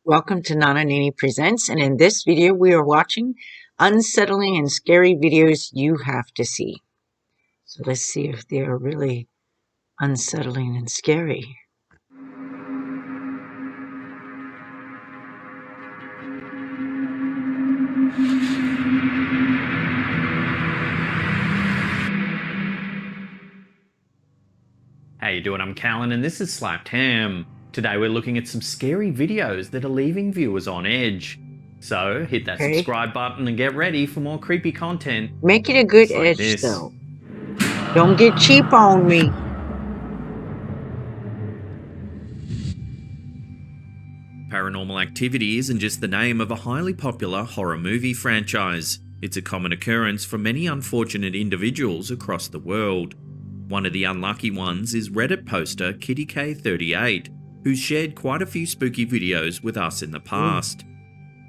Welcome to Nini Presents, and in this video we are watching unsettling and scary videos you have to see. So let's see if they are really unsettling and scary. How you doing? I'm Callan and this is Slapped Ham. Today we're looking at some scary videos that are leaving viewers on edge. So hit that subscribe button and get ready for more creepy content. Make it a good edge though. Don't get cheap on me. Paranormal Activity isn't just the name of a highly popular horror movie franchise. It's a common occurrence for many unfortunate individuals across the world. One of the unlucky ones is Reddit poster Kitty K38, who's shared quite a few spooky videos with us in the past.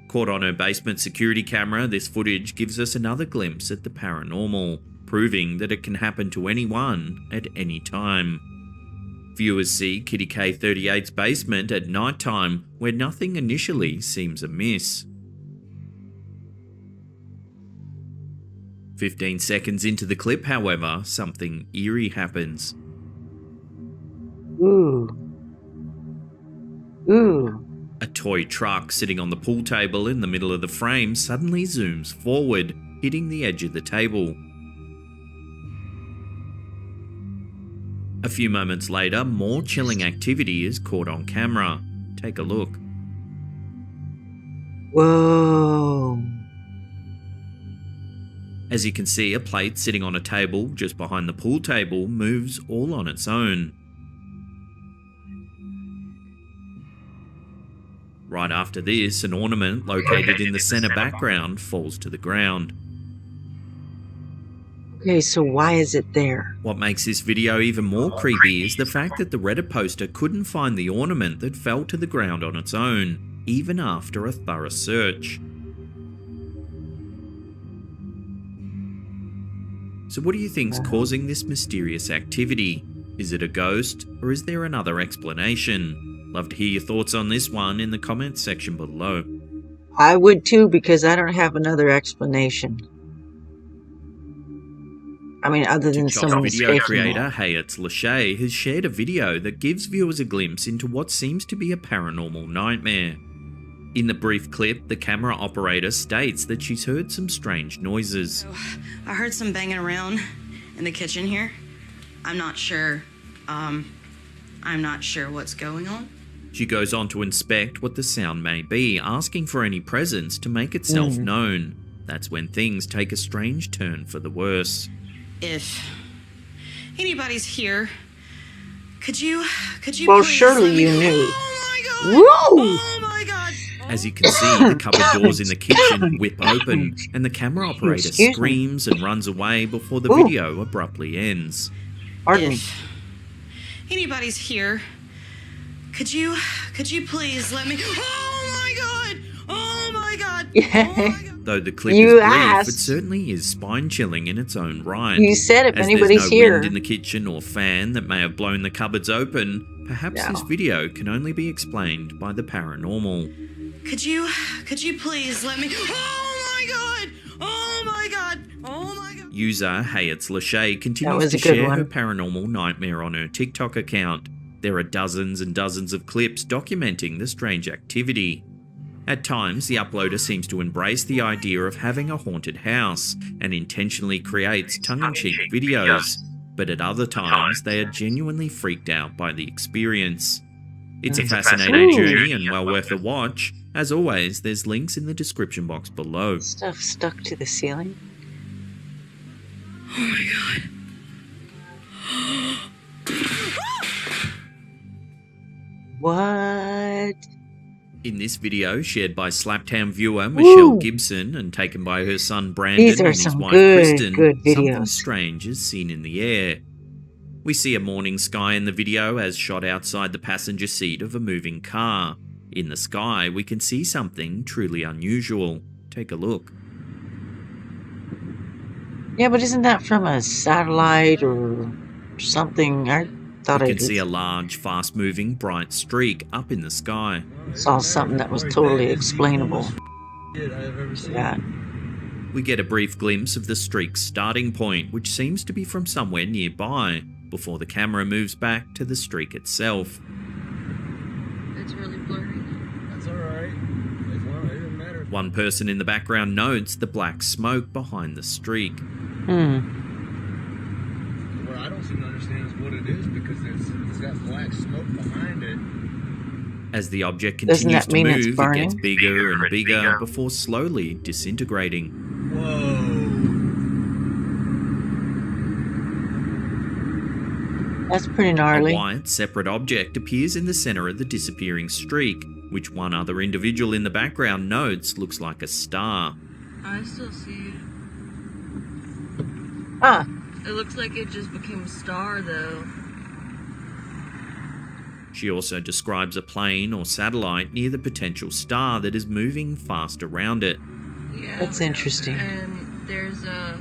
Caught on her basement security camera, this footage gives us another glimpse at the paranormal, proving that it can happen to anyone at any time. Viewers see Kitty K38's basement at night time, where nothing initially seems amiss. 15 seconds into the clip, however, something eerie happens. Ooh. A toy truck sitting on the pool table in the middle of the frame suddenly zooms forward, hitting the edge of the table. A few moments later, more chilling activity is caught on camera. Take a look. Whoa. As you can see, a plate sitting on a table just behind the pool table moves all on its own. Right after this, an ornament located in the center background falls to the ground. Okay, so why is it there? What makes this video even more creepy is the fact that the Reddit poster couldn't find the ornament that fell to the ground on its own, even after a thorough search. So what do you think's causing this mysterious activity? Is it a ghost, or is there another explanation? Love to hear your thoughts on this one in the comments section below. I would too, because I don't have another explanation. I mean, other than someone video creator Hayats Lachey has shared a video that gives viewers a glimpse into what seems to be a paranormal nightmare. In the brief clip, the camera operator states that she's heard some strange noises. So, I heard some banging around in the kitchen here. I'm not sure what's going on. She goes on to inspect what the sound may be, asking for any presence to make itself known. That's when things take a strange turn for the worse. If anybody's here, could you well, please surely let me... you knew. Oh my god! Whoa! Oh my god! As you can see, the cupboard doors in the kitchen whip open, and the camera operator screams and runs away before the video abruptly ends. Pardon me. If anybody's here, could you please let me... Oh my god! Oh my god! Oh my god! Though the clip is brief, it certainly is spine-chilling in its own right. You said if anybody's there's no here. wind in the kitchen or fan that may have blown the cupboards open, perhaps this video can only be explained by the paranormal. Could you please let me... Oh my god! Oh my god! Oh my god! User Hayats Lachey continues to share her paranormal nightmare on her TikTok account. There are dozens and dozens of clips documenting the strange activity. At times, the uploader seems to embrace the idea of having a haunted house and intentionally creates tongue-in-cheek videos, but at other times they are genuinely freaked out by the experience. It's a fascinating journey and well worth a watch. As always, there's links in the description box below. Stuff stuck to the ceiling. Oh my god. What? In this video, shared by Slaptown viewer Michelle Gibson and taken by her son Brandon and his wife Kristen, something strange is seen in the air. We see a morning sky in the video as shot outside the passenger seat of a moving car. In the sky, we can see something truly unusual. Take a look. Yeah, but isn't that from a satellite or something? thought We I can see a large, fast-moving, bright streak up in the sky. saw something that was totally explainable. Yeah. We get a brief glimpse of the streak's starting point, which seems to be from somewhere nearby, before the camera moves back to the streak itself. It's really blurry. That's alright. As long as it doesn't matter. One person in the background notes the black smoke behind the streak. What I don't seem to understand is what it is, because it's got black smoke behind it. As the object Doesn't continues that to mean it's move, it burning? gets bigger and bigger before slowly disintegrating. Whoa. That's pretty A gnarly. white, separate object appears in the center of the disappearing streak, which one other individual in the background notes looks like a star. I still see it. Ah, It looks like it just became a star, though. She also describes a plane or satellite near the potential star that is moving fast around it. Yeah. that's interesting. And there's a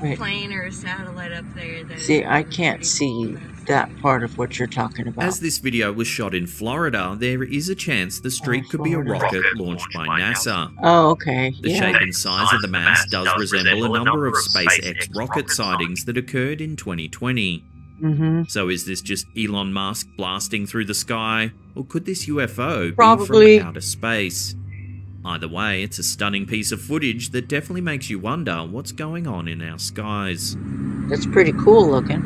Wait. plane or a satellite up there. That See, is I moving can't pretty see fast. that part of what you're talking about. As this video was shot in Florida, there is a chance the streak could be a Florida. rocket launched by NASA. Oh, okay. The Yeah. shape and size of the mass does resemble a number of SpaceX rocket sightings that occurred in 2020. Mm-hmm. So is this just Elon Musk blasting through the sky, or could this UFO Probably. be from outer space? Either way, it's a stunning piece of footage that definitely makes you wonder what's going on in our skies. That's pretty cool looking.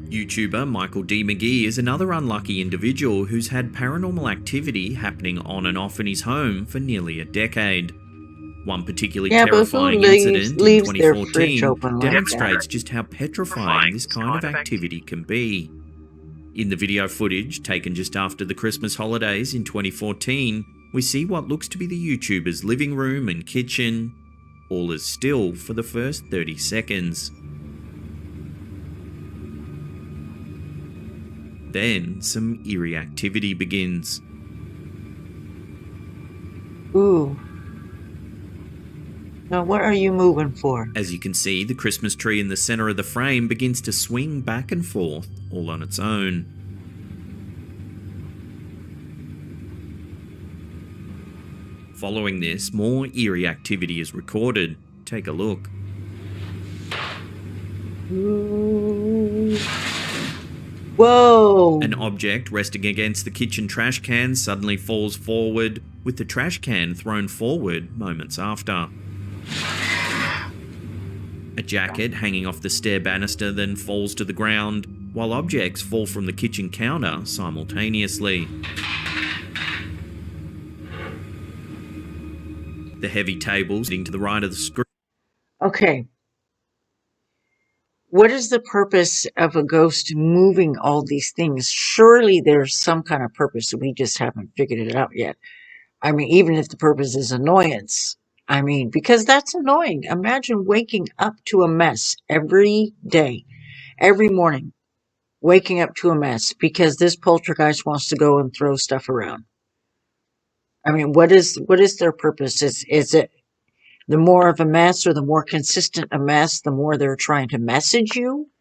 YouTuber Michael D. McGee is another unlucky individual who's had paranormal activity happening on and off in his home for nearly a decade. One particularly Yeah, but who terrifying leaves incident in their fridge 2014 open like that? demonstrates just how petrifying this kind of activity can be. In the video footage taken just after the Christmas holidays in 2014, we see what looks to be the YouTuber's living room and kitchen. All is still for the first 30 seconds. Then some eerie activity begins. Ooh. Now, what are you moving for? As you can see, the Christmas tree in the center of the frame begins to swing back and forth all on its own. Following this, more eerie activity is recorded. Take a look. Ooh. Whoa! An object resting against the kitchen trash can suddenly falls forward, with the trash can thrown forward moments after. A jacket hanging off the stair banister then falls to the ground, while objects fall from the kitchen counter simultaneously. The heavy table sitting to the right of the screen. Okay. What is the purpose of a ghost moving all these things? Surely there's some kind of purpose. We just haven't figured it out yet. I mean, even if the purpose is annoyance. I mean, because that's annoying. Imagine waking up to a mess every day, every morning, waking up to a mess because this poltergeist wants to go and throw stuff around. I mean, what is their purpose? Is it the more of a mess or the more consistent a mess, the more they're trying to message you?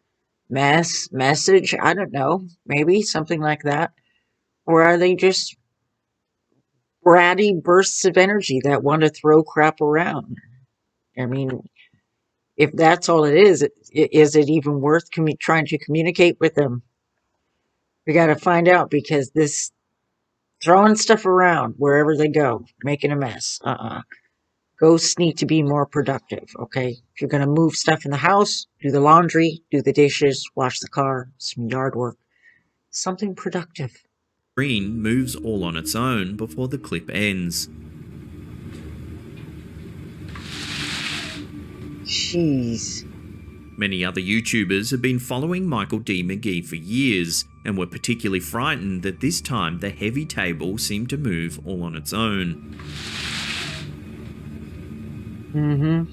Message? I don't know. Maybe something like that. Or are they just bratty bursts of energy that want to throw crap around? I mean, if that's all it is it even worth trying to communicate with them? We got to find out, because this throwing stuff around wherever they go, making a mess. Ghosts need to be more productive, okay? If you're going to move stuff in the house, do the laundry, do the dishes, wash the car, some yard work. Something productive. Screen moves all on its own before the clip ends. Jeez. Many other YouTubers have been following Michael D. McGee for years and were particularly frightened that this time the heavy table seemed to move all on its own.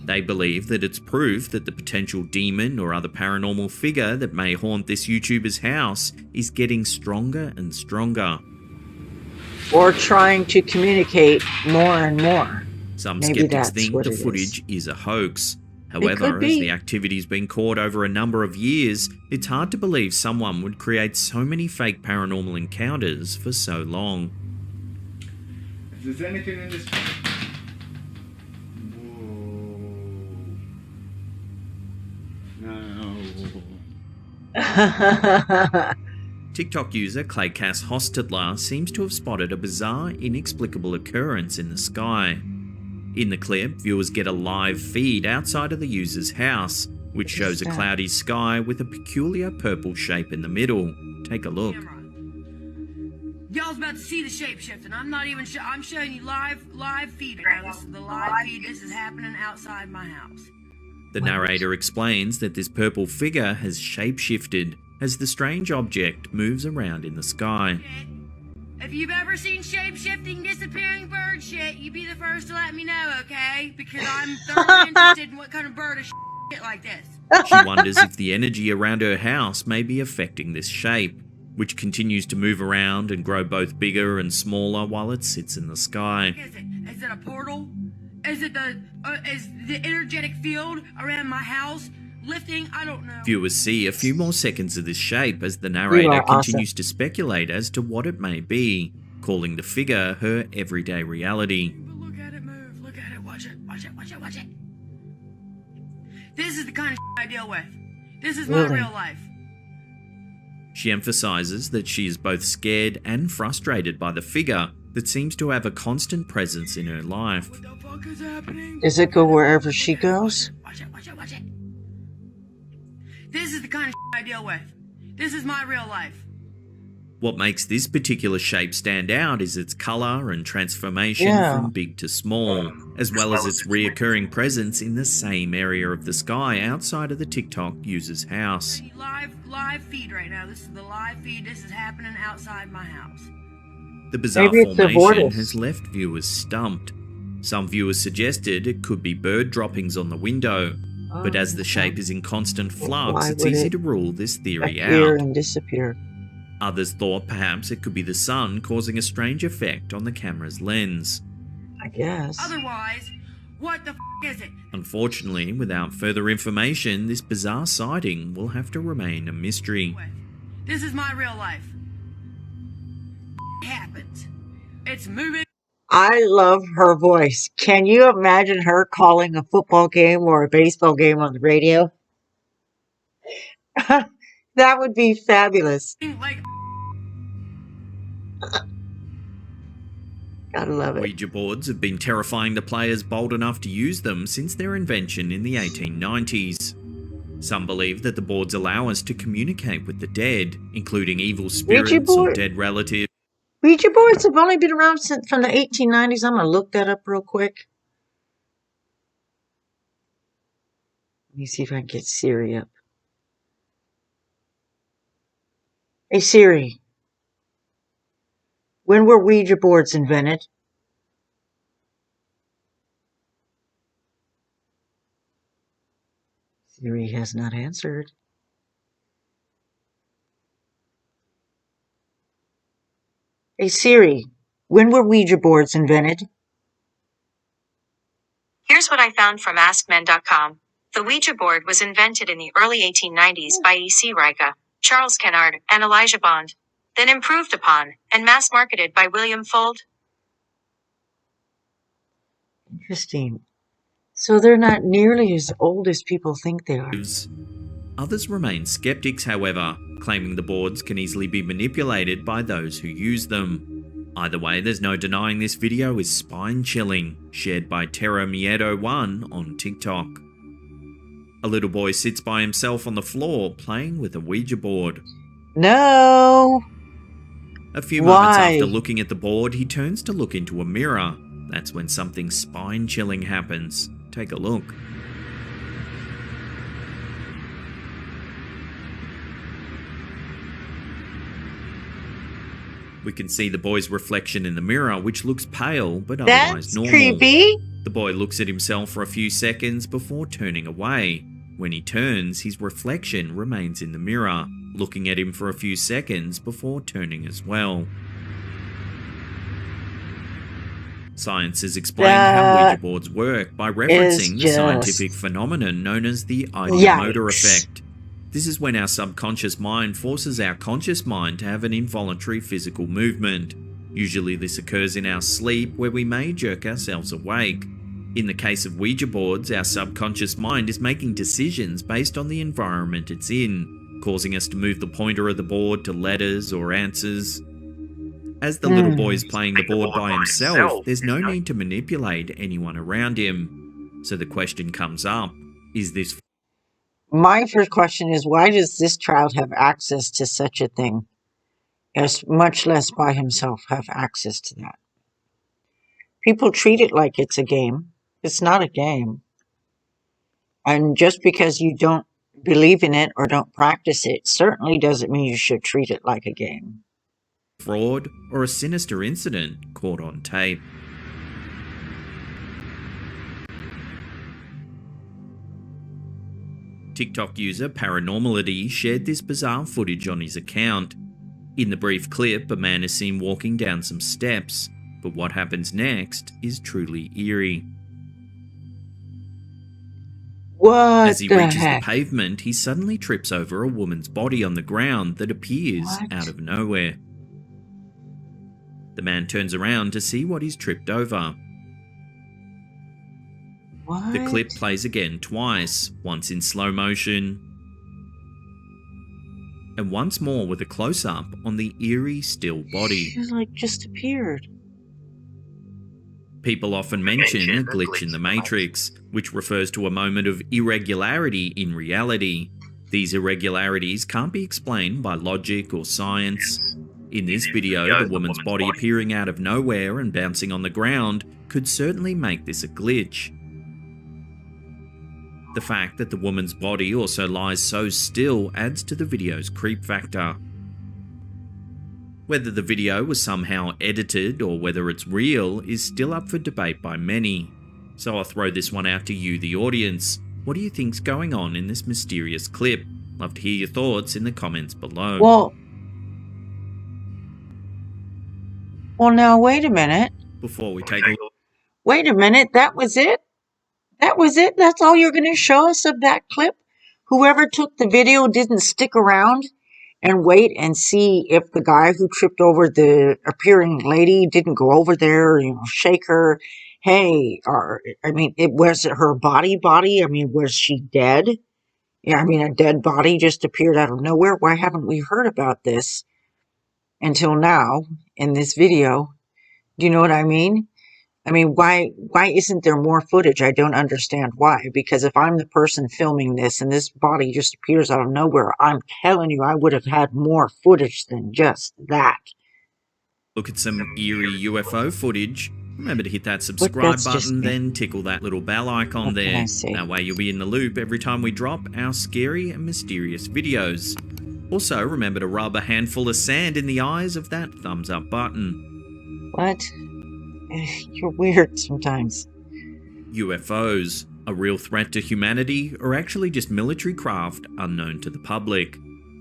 They believe that it's proof that the potential demon or other paranormal figure that may haunt this YouTuber's house is getting stronger and stronger. Or trying to communicate more and more. Some Maybe skeptics that's think what the it is. footage is a hoax. could However, as be. the activity's been caught over a number of years, it's hard to believe someone would create so many fake paranormal encounters for so long. If there's anything in this. Whoa. No. TikTok user Claycass Hostedler seems to have spotted a bizarre, inexplicable occurrence in the sky. In the clip, viewers get a live feed outside of the user's house, which shows a cloudy sky with a peculiar purple shape in the middle. Take a look. Y'all's about to see the shapeshift, and I'm not even I'm showing you live feed right now. This is the live feed. This is happening outside my house. The narrator explains that this purple figure has shapeshifted as the strange object moves around in the sky. If you've ever seen shape-shifting, disappearing bird shit, you be the first to let me know, okay? Because I'm thoroughly interested in what kind of bird is shit like this. She wonders if the energy around her house may be affecting this shape, which continues to move around and grow both bigger and smaller while it sits in the sky. What is it? Is it a portal? Is it is the energetic field around my house lifting? I don't know. Viewers see a few more seconds of this shape as the narrator awesome. continues to speculate as to what it may be, calling the figure her everyday reality. But look at it move. Look at it. Watch it. Watch it. Watch it. Watch it. This is the kind of I deal with. This is my real life. She emphasizes that she is both scared and frustrated by the figure that seems to have a constant presence in her life. What the fuck is happening? Does it go wherever she goes? Watch it. Watch it. Watch it. This is the kind of I deal with. This is my real life. What makes this particular shape stand out is its color and transformation from big to small, as well as its reoccurring presence in the same area of the sky outside of the TikTok user's house. Live feed right now. This is the live feed. This is happening outside my house. The bizarre Maybe it's a formation vortex. has left viewers stumped. Some viewers suggested it could be bird droppings on the window, but as the shape is in constant flux, Why it's would easy it to rule this theory appear out. and disappear. Others thought perhaps it could be the sun causing a strange effect on the camera's lens. I guess. Otherwise, what the is it? Unfortunately, without further information, this bizarre sighting will have to remain a mystery. This is my real life. It happens. It's moving. I love her voice. Can you imagine her calling a football game or a baseball game on the radio? That would be fabulous. Like Gotta love it. Ouija boards have been terrifying to players bold enough to use them since their invention in the 1890s. Some believe that the boards allow us to communicate with the dead, including evil spirits or board? dead relatives. Ouija boards have only been around since from the 1890s. I'm gonna look that up real quick. Let me see if I can get Siri up. Hey Siri, when were Ouija boards invented? Siri has not answered. Hey Siri, when were Ouija boards invented? Here's what I found from AskMen.com. The Ouija board was invented in the early 1890s by E.C. Rica, Charles Kennard, and Elijah Bond, then improved upon and mass-marketed by William Fuld. Interesting. So they're not nearly as old as people think they are. Others remain skeptics, however, claiming the boards can easily be manipulated by those who use them. Either way, there's no denying this video is spine-chilling, shared by Terra Miedo1 on TikTok. A little boy sits by himself on the floor playing with a Ouija board. No! A few moments Why? after looking at the board, he turns to look into a mirror. That's when something spine-chilling happens. Take a look. We can see the boy's reflection in the mirror, which looks pale but otherwise That's normal. creepy. The boy looks at himself for a few seconds before turning away. When he turns, his reflection remains in the mirror, looking at him for a few seconds before turning as well. Science has explained how Ouija That boards work by is referencing the just scientific phenomenon known as the ideomotor yikes. effect. This is when our subconscious mind forces our conscious mind to have an involuntary physical movement. Usually this occurs in our sleep, where we may jerk ourselves awake. In the case of Ouija boards, our subconscious mind is making decisions based on the environment it's in, causing us to move the pointer of the board to letters or answers. As the little boy is playing the board by himself, there's no need to manipulate anyone around him. So the question comes up, is this My first question is, why does this child have access to such a thing, as much less by himself have access to that? People treat it like it's a game. It's not a game. And just because you don't believe in it or don't practice it certainly doesn't mean you should treat it like a game. fraud or a sinister incident caught on tape? TikTok user Paranormality shared this bizarre footage on his account. In the brief clip, a man is seen walking down some steps, but what happens next is truly eerie. What As he the reaches heck? the pavement, he suddenly trips over a woman's body on the ground that appears What? out of nowhere. The man turns around to see what he's tripped over. What? The clip plays again twice, once in slow motion, and once more with a close-up on the eerie still body. She like just appeared. People often mention a glitch in the matrix, which refers to a moment of irregularity in reality. These irregularities can't be explained by logic or science. In this video, the woman's body appearing out of nowhere and bouncing on the ground could certainly make this a glitch. The fact that the woman's body also lies so still adds to the video's creep factor. Whether the video was somehow edited or whether it's real is still up for debate by many. So I'll throw this one out to you, the audience. What do you think's going on in this mysterious clip? Love to hear your thoughts in the comments below. Well, now wait a minute. Before we take a look, Wait a minute. That was it? That was it? That's all you're going to show us of that clip? Whoever took the video didn't stick around and wait and see if the guy who tripped over the appearing lady didn't go over there, shake her. Hey, was it her body? I mean, was she dead? Yeah, I mean, a dead body just appeared out of nowhere. Why haven't we heard about this until now in this video? Do you know what I mean? I mean, why isn't there more footage? I don't understand why. Because if I'm the person filming this and this body just appears out of nowhere, I'm telling you, I would have had more footage than just that. look at some eerie UFO footage. Remember to hit that But subscribe that's just button, me. then tickle that little bell icon What can there. I say? That way you'll be in the loop every time we drop our scary and mysterious videos. Also, remember to rub a handful of sand in the eyes of that thumbs up button. What? You're weird sometimes. UFOs, a real threat to humanity, or actually just military craft unknown to the public?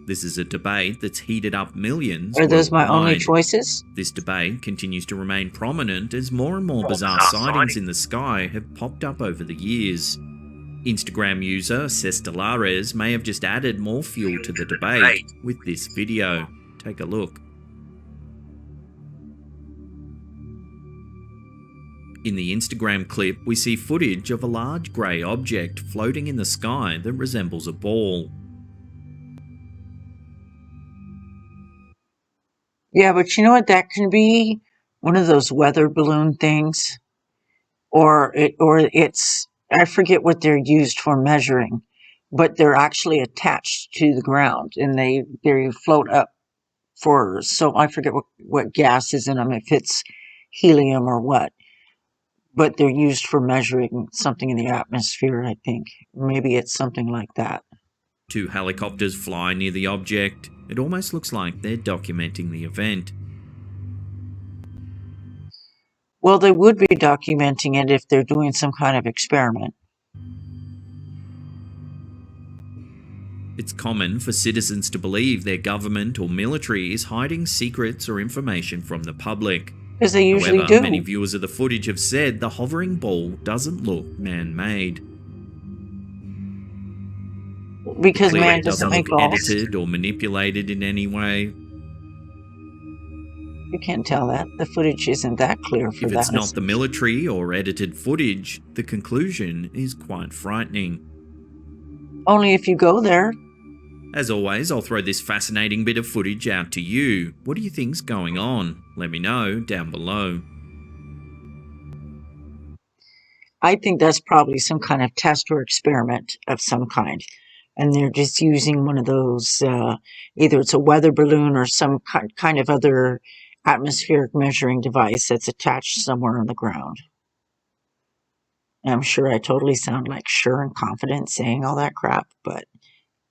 This is a debate that's heated up millions. Are those my only worldwide. choices? This debate continues to remain prominent as more and more bizarre sightings in the sky have popped up over the years. Instagram user Cestelares may have just added more fuel to the debate with this video. Take a look. In the Instagram clip, we see footage of a large grey object floating in the sky that resembles a ball. Yeah, but you know what? That can be one of those weather balloon things. Or it's, I forget what they're used for measuring, but they're actually attached to the ground and they float up so I forget what gas is in them, if it's helium or what. But they're used for measuring something in the atmosphere, I think. Maybe it's something like that. Two helicopters fly near the object. It almost looks like they're documenting the event. Well, they would be documenting it if they're doing some kind of experiment. It's common for citizens to believe their government or military is hiding secrets or information from the public. Because they usually However, many do. viewers of the footage have said the hovering ball doesn't look man-made. Because Clearly, man it doesn't doesn't look make balls. edited or manipulated in any way. You can't tell that. The footage isn't that clear for If that. it's not the military or edited footage, the conclusion is quite frightening. Only if you go there. As always, I'll throw this fascinating bit of footage out to you. What do you think's going on? Let me know down below. I think that's probably some kind of test or experiment of some kind. And they're just using one of those, either it's a weather balloon or some kind of other atmospheric measuring device that's attached somewhere on the ground. And I'm sure I totally sound like sure and confident saying all that crap, but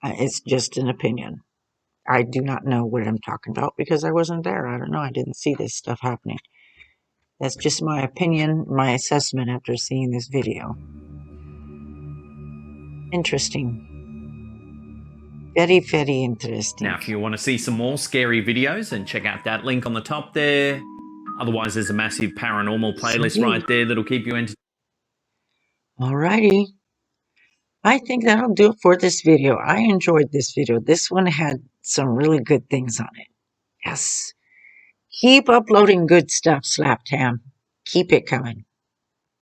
it's just an opinion. I do not know what I'm talking about because I wasn't there. I don't know. I didn't see this stuff happening. That's just my opinion, my assessment after seeing this video. Interesting. Very, very interesting. Now, if you want to see some more scary videos, then check out that link on the top there. Otherwise, there's a massive paranormal playlist right there that'll keep you entertained. Alrighty. I think that'll do it for this video. I enjoyed this video. This one had some really good things on it. Yes. Keep uploading good stuff, Slap Tam. Keep it coming.